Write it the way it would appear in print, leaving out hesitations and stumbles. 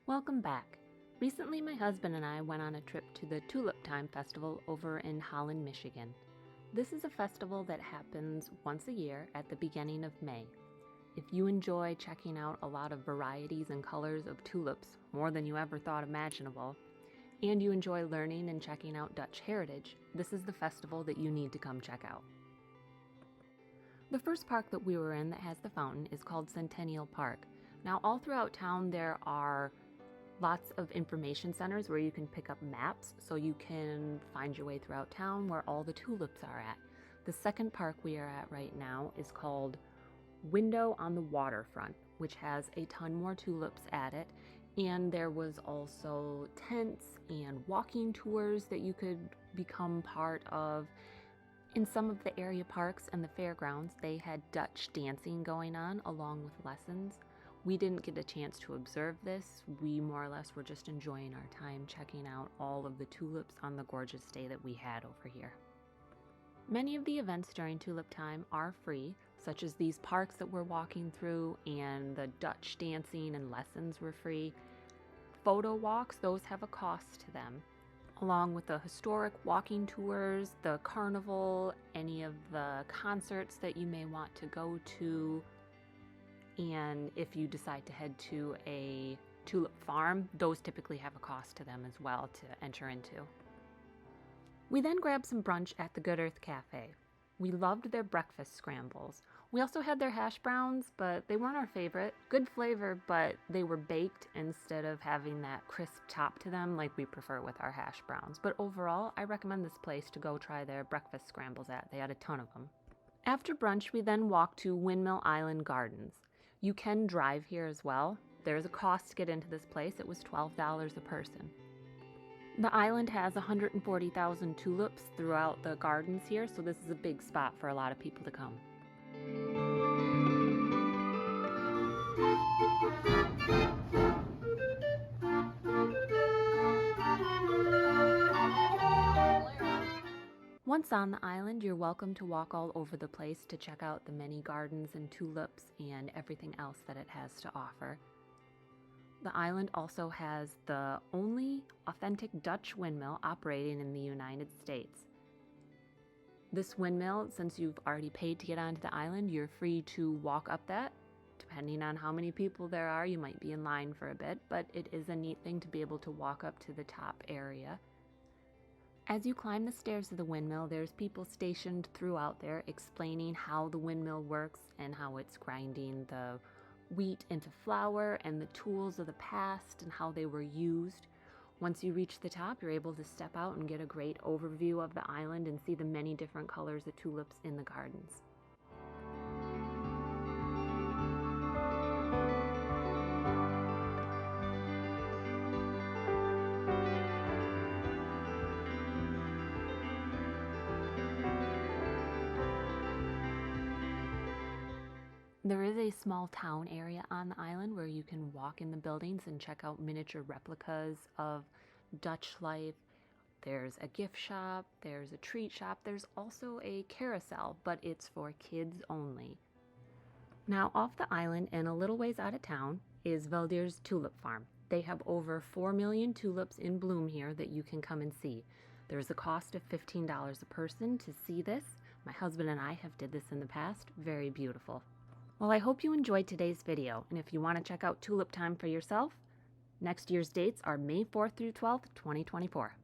Welcome back. Recently, my husband and I went on a trip to the Tulip Time festival over in Holland, Michigan. This is a festival that happens once a year at the beginning of May. If you enjoy checking out a lot of varieties and colors of tulips, more than you ever thought imaginable, and you enjoy learning and checking out Dutch heritage, this is the festival that you need to come check out. The first park that we were in that has the fountain is called Centennial Park. Now, all throughout town there are lots of information centers where you can pick up maps so you can find your way throughout town where all the tulips are at. The second park we are at right now is called Window on the Waterfront, which has a ton more tulips at it. And there was also tents and walking tours that you could become part of. In some of the area parks and the fairgrounds, they had Dutch dancing going on along with lessons. We didn't get a chance to observe this. We more or less were just enjoying our time checking out all of the tulips on the gorgeous day that we had over here. Many of the events during Tulip Time are free, such as these parks that we're walking through, and the Dutch dancing and lessons were free. Photo walks, those have a cost to them, along with the historic walking tours, the carnival, any of the concerts that you may want to go to. And if you decide to head to a tulip farm, those typically have a cost to them as well to enter into. We then grabbed some brunch at the Good Earth Cafe. We loved their breakfast scrambles. We also had their hash browns, but they weren't our favorite. Good flavor, but they were baked instead of having that crisp top to them like we prefer with our hash browns. But overall, I recommend this place to go try their breakfast scrambles at. They had a ton of them. After brunch, we then walked to Windmill Island Gardens. You can drive here as well. There's a cost to get into this place. It was $12 a person. The island has 140,000 tulips throughout the gardens here, so this is a big spot for a lot of people to come. Once on the island, you're welcome to walk all over the place to check out the many gardens and tulips and everything else that it has to offer. The island also has the only authentic Dutch windmill operating in the United States. This windmill, since you've already paid to get onto the island, you're free to walk up that. Depending on how many people there are, you might be in line for a bit, but it is a neat thing to be able to walk up to the top area. As you climb the stairs of the windmill, there's people stationed throughout there explaining how the windmill works and how it's grinding the wheat into flour and the tools of the past and how they were used. Once you reach the top, you're able to step out and get a great overview of the island and see the many different colors of tulips in the gardens. There is a small town area on the island where you can walk in the buildings and check out miniature replicas of Dutch life. There's a gift shop, there's a treat shop, there's also a carousel, but it's for kids only. Now, off the island and a little ways out of town is Veldheer's tulip farm. They have over 4 million tulips in bloom here that you can come and see. There's a cost of $15 a person to see this. My husband and I have did this in the past. Very beautiful. Well, I hope you enjoyed today's video, and if you want to check out Tulip Time for yourself, next year's dates are May 4th through 12th, 2024.